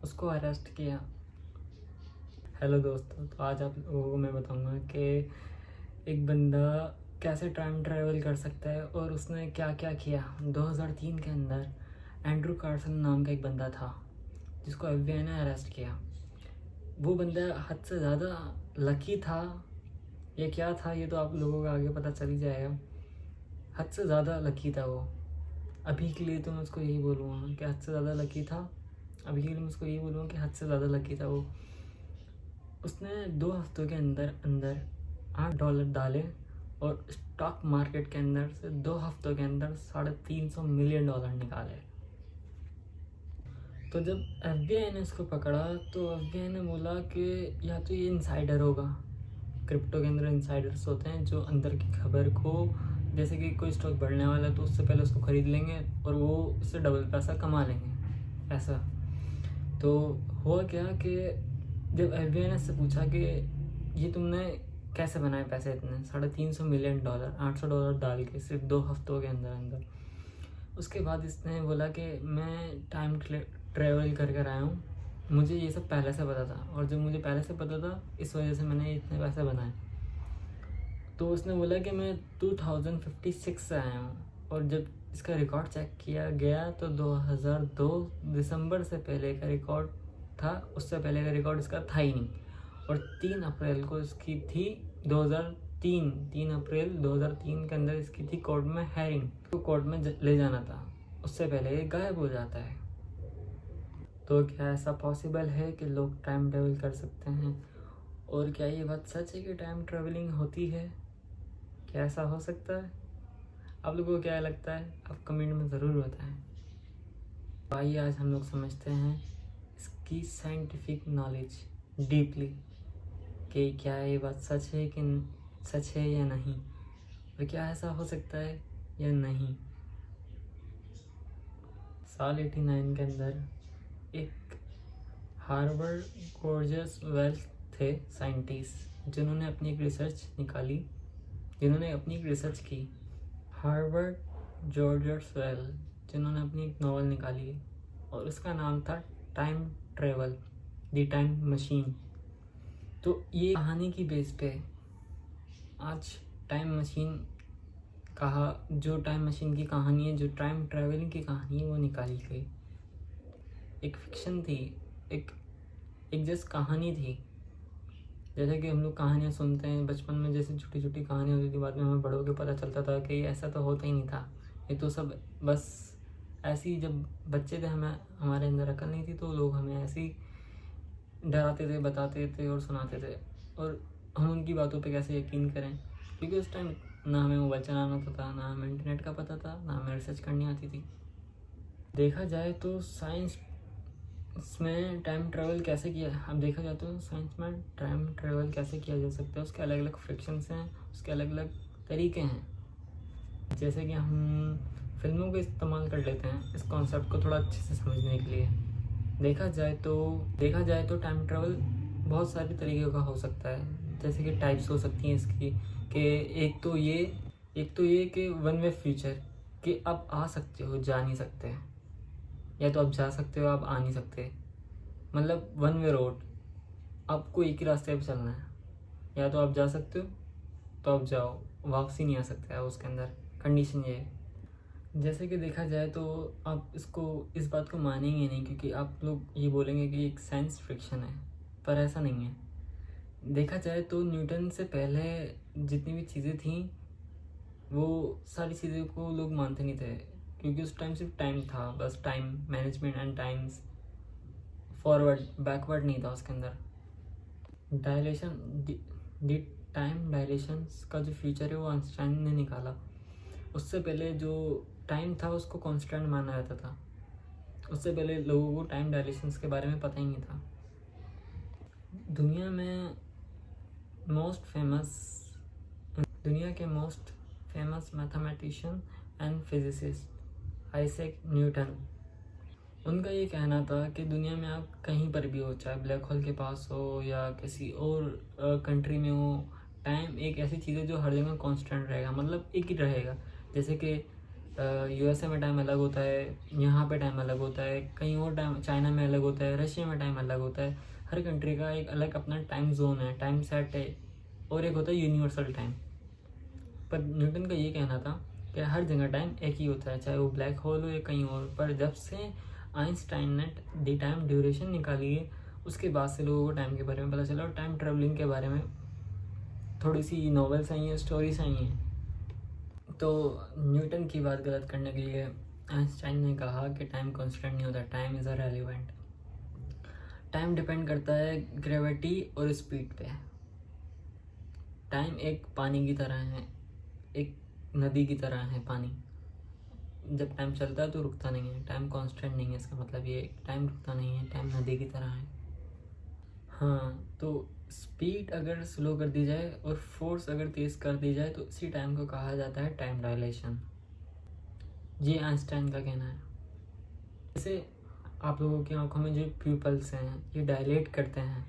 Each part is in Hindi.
उसको अरेस्ट किया। हेलो दोस्तों, तो आज आप लोगों को मैं बताऊंगा कि एक बंदा कैसे टाइम ट्रैवल कर सकता है और उसने क्या क्या किया। 2003 के अंदर एंड्रू कार्सन नाम का एक बंदा था जिसको एफबीआई ने अरेस्ट किया। वो बंदा हद से ज़्यादा लकी था। ये क्या था ये तो आप लोगों को आगे पता चल ही जाएगा। हद से ज़्यादा लकी था वो। अभी के लिए तो मैं उसको यही बोलूँगा कि हद से ज़्यादा लकी था। अभी के लिए मैं उसको यही बोलूँगा कि हद से ज़्यादा लकी था वो। उसने 2 हफ्तों के अंदर अंदर $8 डाले और स्टॉक मार्केट के अंदर से 2 हफ्तों के अंदर $350 मिलियन निकाले। तो जब एफबीआई ने इसको पकड़ा तो एफबीआई ने बोला कि या तो ये इनसाइडर होगा। क्रिप्टो के अंदर इनसाइडर्स होते हैं जो अंदर की खबर को, जैसे कि कोई स्टॉक बढ़ने वाला है तो उससे पहले उसको खरीद लेंगे और वो उससे डबल पैसा कमा लेंगे, ऐसा। तो हुआ क्या कि जब एफबीआई ने इससे पूछा कि ये तुमने कैसे बनाए पैसे इतने, $350 मिलियन, $800 डाल के सिर्फ 2 हफ्तों के अंदर अंदर। उसके बाद इसने बोला कि मैं टाइम ट्रैवल कर कर आया हूँ, मुझे ये सब पहले से पता था और जब मुझे पहले से पता था इस वजह से मैंने इतने पैसे बनाए। तो उसने बोला कि मैं 2056 से आया हूँ और जब इसका रिकॉर्ड चेक किया गया तो 2002 दिसंबर से पहले का रिकॉर्ड था, उससे पहले का रिकॉर्ड इसका था ही नहीं। और 3 अप्रैल को इसकी थी 3 अप्रैल 2003 के अंदर इसकी थी कोर्ट में हेयरिंग। तो कोर्ट में ले जाना था, उससे पहले ये गायब हो जाता है। तो क्या ऐसा पॉसिबल है कि लोग टाइम ट्रेवल कर सकते हैं? और क्या ये बात सच है कि टाइम ट्रेवलिंग होती है? क्या ऐसा हो सकता है? आप लोगों को क्या लगता है? आप कमेंट में ज़रूर बताएं। तो आइए आज हम लोग समझते हैं इसकी साइंटिफिक नॉलेज डीपली कि क्या ये बात सच है कि सच है या नहीं, और क्या ऐसा हो सकता है या नहीं। साल 89 के अंदर एक हार्वर्ड गॉर्जियस वेल्थ थे साइंटिस्ट जिन्होंने अपनी एक रिसर्च की। हार्वर्ड जॉर्जियस वेल्थ जिन्होंने अपनी एक नॉवल निकाली और उसका नाम था time travel the time machine. तो ये कहानी की बेस पे आज टाइम मशीन जो टाइम मशीन की कहानी है, जो टाइम ट्रैवलिंग की कहानी है, वो निकाली गई। एक फिक्शन थी, एक जस्ट कहानी थी। जैसे कि हम लोग कहानियाँ सुनते हैं बचपन में, जैसे छोटी छोटी कहानियाँ होती थी, बाद में हमें बड़ों के पता चलता था कि ऐसा तो होता ही नहीं था, ये तो सब बस ऐसे ही, जब बच्चे थे हमें, हमारे अंदर अकल नहीं थी तो लोग हमें ऐसे ही डराते थे, बताते थे और सुनाते थे, और हम उनकी बातों पे कैसे यकीन करें, क्योंकि उस टाइम ना हमें मोबाइल चलाना आता था, ना हमें इंटरनेट का पता था, ना हमें रिसर्च करनी आती थी। देखा जाए तो साइंस में टाइम ट्रैवल कैसे किया, अब देखा जाए तो साइंस में टाइम ट्रैवल कैसे किया जा सकता है, उसके अलग अलग फ्रिक्शंस हैं, उसके अलग अलग तरीके हैं। जैसे कि हम फिल्मों का इस्तेमाल कर लेते हैं इस कॉन्सेप्ट को थोड़ा अच्छे से समझने के लिए। देखा जाए तो टाइम ट्रैवल बहुत सारे तरीके का हो सकता है। जैसे कि टाइप्स हो सकती हैं इसकी, कि एक तो ये कि वन वे फ्यूचर, कि आप आ सकते हो, जा नहीं सकते, या तो आप जा सकते हो, आप आ नहीं सकते, मतलब वन वे रोड, आपको एक ही रास्ते पे चलना है, या तो आप जा सकते हो तो आप जाओ, वापसी नहीं आ सकते आप उसके अंदर, कंडीशन ये है। जैसे कि देखा जाए तो आप इस बात को मानेंगे नहीं, क्योंकि आप लोग ये बोलेंगे कि एक साइंस फिक्शन है, पर ऐसा नहीं है। देखा जाए तो न्यूटन से पहले जितनी भी चीज़ें थीं वो सारी चीज़ों को लोग मानते नहीं थे, क्योंकि उस टाइम सिर्फ टाइम था, बस time management and times forward backward नहीं था उसके अंदर। डायलेशन टाइम डायलेशन का जो फ्यूचर है वो आइंस्टाइन ने निकाला। उससे पहले जो टाइम था उसको कांस्टेंट माना जाता था, उससे पहले लोगों को टाइम डायलेशंस के बारे में पता ही नहीं था। दुनिया के most famous mathematician and physicist Isaac Newton, उनका ये कहना था कि दुनिया में आप कहीं पर भी हो, चाहे ब्लैक होल के पास हो या किसी और कंट्री में हो, टाइम एक ऐसी चीज़ है जो हर जगह कांस्टेंट रहेगा, मतलब एक ही रहेगा। जैसे कि यूएसए में टाइम अलग होता है, यहाँ पे टाइम अलग होता है, कहीं और टाइम चाइना में अलग होता है, रशिया में टाइम अलग होता है। हर कंट्री का एक अलग अपना टाइम जोन है, टाइम सेट है, और एक होता है यूनिवर्सल टाइम। पर न्यूटन का ये कहना था कि हर जगह टाइम एक ही होता है, चाहे वो ब्लैक होल हो या कहीं और। पर जब से आइंस्टाइन ने द टाइम ड्यूरेशन निकाली है, उसके बाद से लोगों को टाइम के बारे में पता चला, और टाइम ट्रेवलिंग के बारे में थोड़ी सी नॉवेल्स आई हैं, स्टोरीज आई हैं। तो न्यूटन की बात गलत करने के लिए आइंस्टाइन ने कहा कि टाइम कांस्टेंट नहीं होता, time is irrelevant. Time depend करता है ग्रेविटी और स्पीड पे। टाइम एक पानी की तरह है, एक नदी की तरह है पानी। जब टाइम चलता है तो रुकता नहीं है, टाइम कांस्टेंट नहीं है। इसका मतलब ये टाइम रुकता नहीं है, टाइम नदी की तरह है। हाँ, तो स्पीड अगर स्लो कर दी जाए और फोर्स अगर तेज़ कर दी जाए तो इसी टाइम को कहा जाता है टाइम डायलेशन। ये आइंस्टाइन का कहना है। जैसे आप लोगों की आंखों में जो प्यूपल्स हैं ये डायलेट करते हैं,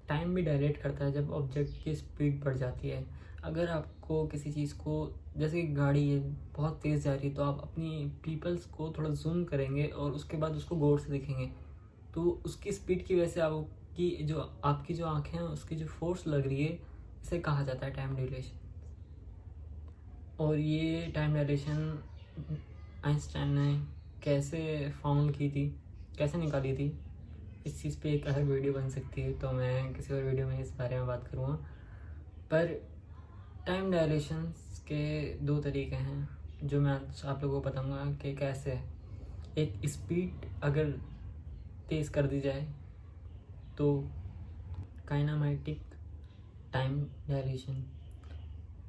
टाइम भी डायलेट करता है जब ऑब्जेक्ट की स्पीड बढ़ जाती है। अगर आपको किसी चीज़ को, जैसे कि गाड़ी है बहुत तेज़ जा रही है, तो आप अपनी पीपल्स को थोड़ा जूम करेंगे और उसके बाद उसको गौर से देखेंगे, तो उसकी स्पीड की वजह से आपकी जो आँखें हैं उसकी जो फोर्स लग रही है, इसे कहा जाता है टाइम ड्यूरेशन। और ये टाइम डायलेशन आइंस्टाइन ने कैसे फाउंड की थी, कैसे निकाली थी, इस चीज़ पे एक अलग वीडियो बन सकती है, तो मैं किसी और वीडियो में इस बारे में बात करूँगा। पर टाइम डायलेशंस के दो तरीके हैं जो मैं आज आप लोगों को बताऊँगा कि कैसे। एक, स्पीड अगर तेज़ कर दी जाए तो काइनेमैटिक टाइम डायलेशन।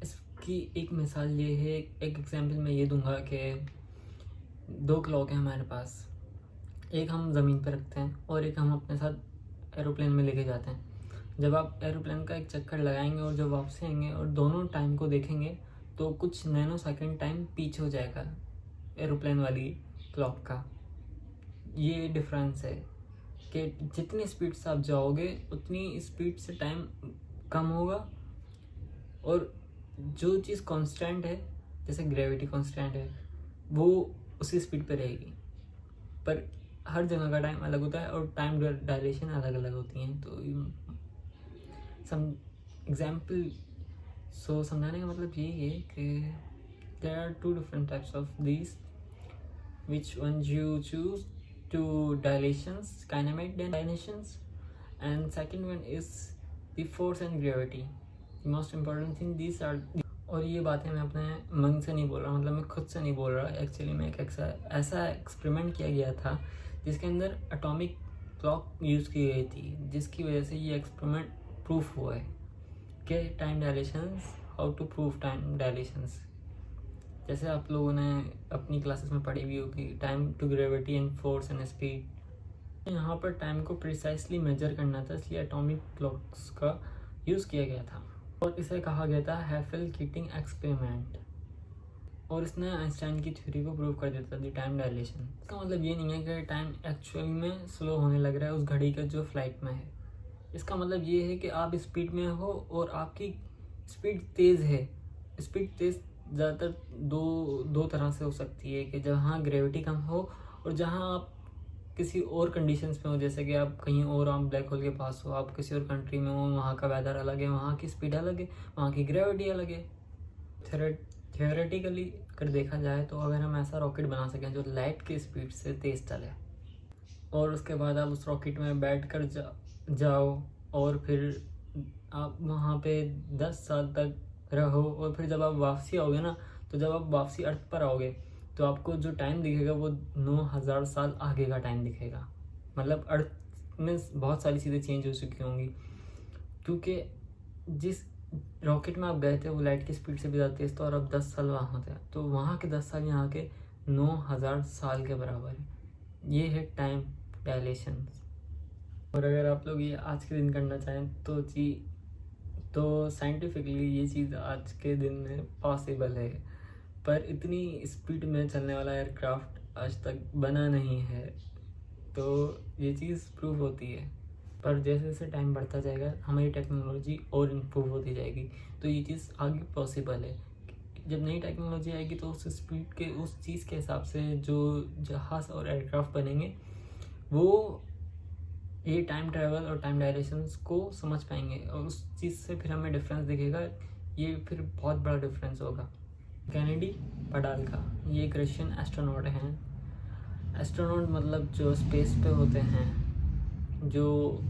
इसकी एक मिसाल ये है, एक एग्जांपल मैं ये दूंगा कि दो क्लॉक है हमारे पास, एक हम ज़मीन पर रखते हैं और एक हम अपने साथ एरोप्लेन में लेके जाते हैं। जब आप एरोप्लेन का एक चक्कर लगाएंगे और जब वापसी आएंगे और दोनों टाइम को देखेंगे तो कुछ नैनो सेकेंड टाइम पीछे हो जाएगा एरोप्लेन वाली क्लॉक का। ये डिफरेंस है कि जितनी स्पीड से आप जाओगे उतनी स्पीड से टाइम कम होगा, और जो चीज़ कांस्टेंट है, जैसे ग्रेविटी कांस्टेंट है, वो उसी स्पीड पे रहेगी। पर हर जगह का टाइम अलग होता है और टाइम डायलेशन अलग अलग होती हैं। तो सम एग्जाम्पल समझाने का मतलब यही है कि there are two different types of these, which ones you choose to dilations, kinematic dilations, and second one is the force and gravity. The most important thing these are और ये बातें मैं अपने मन से नहीं बोल रहा, मतलब मैं खुद से नहीं बोल रहा। एक्चुअली में एक ऐसा एक्सपेरिमेंट किया गया था जिसके अंदर एटॉमिक क्लॉक यूज़ की गई थी, जिसकी वजह से ये एक्सपेरिमेंट प्रूफ हुआ है कि time dilations, how to prove time dilations. जैसे आप लोगों ने अपनी क्लासेस में पढ़ी हुई होगी, time to gravity and force and speed. यहाँ पर टाइम को प्रिसाइसली मेजर करना था, इसलिए एटॉमिक क्लॉक्स का यूज़ किया गया था और इसे कहा गया था हैफेल-कीटिंग एक्सपेरिमेंट। और इसने आइंस्टाइन की थ्योरी को प्रूव कर देता था, टाइम डायलेशन। इसका मतलब ये नहीं है कि टाइम एक्चुअल में स्लो होने लग रहा है उस घड़ी का जो फ्लाइट में है। इसका मतलब ये है कि आप स्पीड में हो और आपकी स्पीड तेज़ है। स्पीड तेज़ ज़्यादातर दो तरह से हो सकती है, कि जहाँ ग्रेविटी कम हो और जहाँ आप किसी और कंडीशंस में हो, जैसे कि आप कहीं और, आप ब्लैक होल के पास हो, आप किसी और कंट्री में हो, वहाँ का वेदर अलग है, वहाँ की स्पीड अलग है, वहाँ की ग्रेविटी अलग है। थियोरेटिकली अगर देखा जाए तो अगर हम ऐसा रॉकेट बना सकें जो लाइट की स्पीड से तेज़ चले, और उसके बाद आप उस रॉकेट में बैठ कर जाओ और फिर आप वहाँ पे 10 साल तक रहो, और फिर जब आप वापसी आओगे ना, तो जब आप वापसी अर्थ पर आओगे तो आपको जो टाइम दिखेगा वो 9000 साल आगे का टाइम दिखेगा। मतलब अर्थ में बहुत सारी चीज़ें चेंज हो चुकी होंगी, क्योंकि जिस रॉकेट में आप गए थे वो लाइट की स्पीड से भी ज़्यादा तेज़ था, और अब 10 साल वहाँ थे, तो वहाँ के 10 साल यहाँ के 9000 साल के बराबर है। ये है टाइम डायलेशन। और अगर आप लोग ये आज के दिन करना चाहें तो साइंटिफिकली ये चीज़ आज के दिन में पॉसिबल है, पर इतनी स्पीड में चलने वाला एयरक्राफ्ट आज तक बना नहीं है, तो ये चीज़ प्रूव होती है। पर जैसे जैसे टाइम बढ़ता जाएगा हमारी टेक्नोलॉजी और इम्प्रूव होती जाएगी, तो ये चीज़ आगे पॉसिबल है। जब नई टेक्नोलॉजी आएगी तो उस स्पीड के उस चीज़ के हिसाब से जो जहाज़ और एयरक्राफ्ट बनेंगे वो ये टाइम ट्रैवल और टाइम डायरेक्शंस को समझ पाएंगे और उस चीज़ से फिर हमें डिफरेंस दिखेगा। ये फिर बहुत बड़ा डिफरेंस होगा। कैनेडी पडाल्का ये एक रशियन एस्ट्रोनॉट हैं। एस्ट्रोनॉट मतलब जो स्पेस पे होते हैं, जो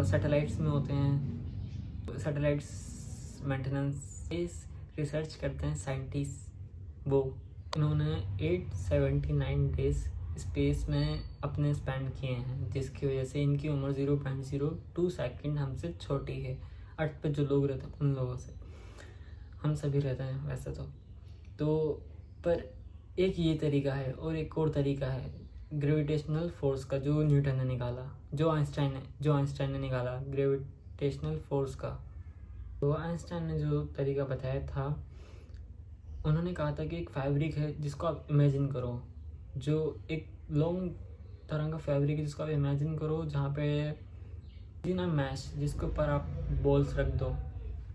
सैटेलाइट्स में होते हैं, सैटेलाइट्स मेंटेनेंस स्पेस रिसर्च करते हैं साइंटिस्ट। वो इन्होंने 879 डेज स्पेस में अपने स्पेंड किए हैं, जिसकी वजह से इनकी उम्र 0.02 सेकंड हमसे छोटी है। अर्थ पे जो लोग रहते हैं उन लोगों से, हम सभी रहते हैं वैसे तो पर एक ये तरीका है और एक और तरीका है ग्रेविटेशनल फोर्स का, जो न्यूटन ने निकाला, जो आइंस्टाइन ने निकाला ग्रेविटेशनल फोर्स का। तो आइंस्टाइन ने जो तरीका बताया था, उन्होंने कहा था कि एक फैब्रिक है जिसको आप इमेजिन करो, जो एक लॉन्ग तरह का फैब्रिक है जिसको आप इमेजिन करो, जहाँ पे ना मैश जिसके ऊपर आप बॉल्स रख दो,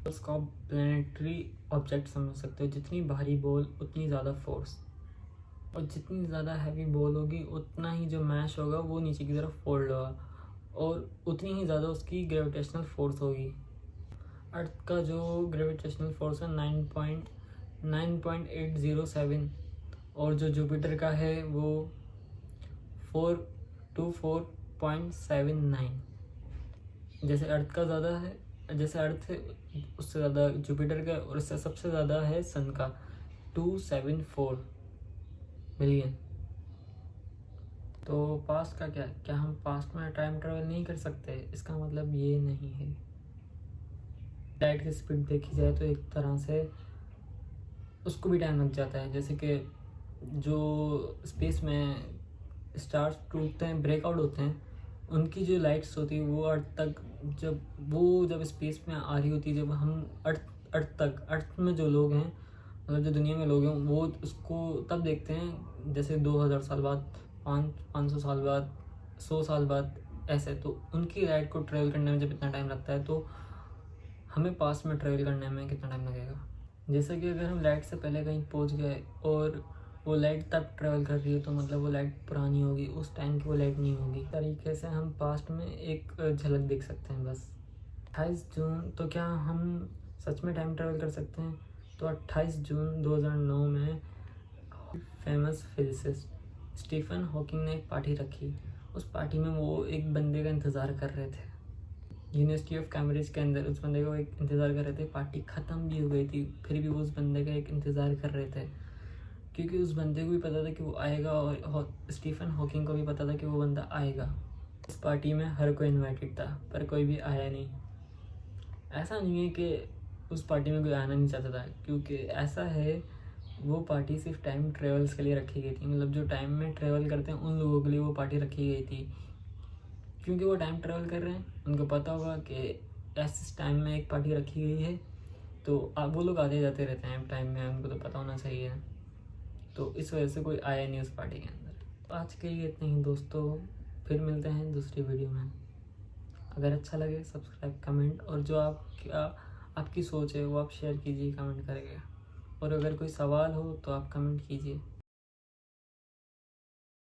उसको आप प्लैनेटरी ऑब्जेक्ट समझ सकते हो। जितनी भारी बॉल उतनी ज़्यादा फोर्स, और जितनी ज़्यादा हैवी बॉल होगी उतना ही जो मैश होगा वो नीचे की तरफ फोल्ड होगा और उतनी ही ज़्यादा उसकी ग्रेविटेशनल फोर्स होगी। अर्थ का जो ग्रेविटेशनल फोर्स है 9.807 और जो जुपिटर का है वो 424.79। जैसे अर्थ का ज़्यादा है, जैसे अर्थ है उससे ज़्यादा जुपिटर का, और इससे सबसे ज़्यादा है सन का 274 मिलियन। तो पास्ट का क्या हम पास्ट में टाइम ट्रैवल नहीं कर सकते? इसका मतलब ये नहीं है। लाइट की स्पीड देखी जाए तो एक तरह से उसको भी टाइम लग जाता है। जैसे कि जो स्पेस में स्टार्स टूटते हैं, ब्रेकआउट होते हैं, उनकी जो लाइट्स होती है वो अर्थ तक जब स्पेस में आ रही होती है, जब हम अर्थ में जो लोग हैं, मतलब जो दुनिया में लोग हैं, वो उसको तब देखते हैं जैसे 2000 साल बाद, 500 साल बाद, 100 साल बाद, ऐसे। तो उनकी लाइट को ट्रेवल करने में जब इतना टाइम लगता है तो हमें पास्ट में ट्रेवल करने में कितना टाइम लगेगा? जैसे कि अगर हम लाइट से पहले कहीं पहुंच गए और वो लाइट तब ट्रेवल कर रही है तो मतलब वो लाइट पुरानी होगी, उस टाइम की वो लाइट नहीं होगी। इस तरीके से हम पास्ट में एक झलक देख सकते हैं बस। 28 जून, तो क्या हम सच में टाइम ट्रेवल कर सकते हैं? तो 28 जून 2009 में फेमस फिजिसिस्ट स्टीफन हॉकिंग ने एक पार्टी रखी। उस पार्टी में वो एक बंदे का इंतज़ार कर रहे थे यूनिवर्सिटी ऑफ कैम्ब्रिज के अंदर। उस बंदे को एक इंतज़ार कर रहे थे। पार्टी ख़त्म भी हो गई थी, फिर भी वो उस बंदे का एक इंतज़ार कर रहे थे, क्योंकि उस बंदे को भी पता था कि वो आएगा और स्टीफन हॉकिंग को भी पता था कि वो बंदा आएगा। इस पार्टी में हर कोई इन्वाइटेड था पर कोई भी आया नहीं। ऐसा नहीं है कि उस पार्टी में कोई आना नहीं चाहता था, क्योंकि ऐसा है वो पार्टी सिर्फ टाइम ट्रेवल्स के लिए रखी गई थी। मतलब जो टाइम में ट्रेवल करते हैं उन लोगों के लिए वो पार्टी रखी गई थी, क्योंकि वो टाइम ट्रेवल कर रहे हैं, उनको पता होगा कि ऐसे टाइम में एक पार्टी रखी गई है, तो वो लोग आते जाते रहते हैं टाइम में, उनको तो पता होना चाहिए। तो इस वजह से कोई आया नहीं उस पार्टी के अंदर। आज के लिए इतना ही दोस्तों, फिर मिलते हैं दूसरी वीडियो में। अगर अच्छा लगे सब्सक्राइब, कमेंट, और जो आपकी सोच है वो आप शेयर कीजिए कमेंट करके। और अगर कोई सवाल हो तो आप कमेंट कीजिए।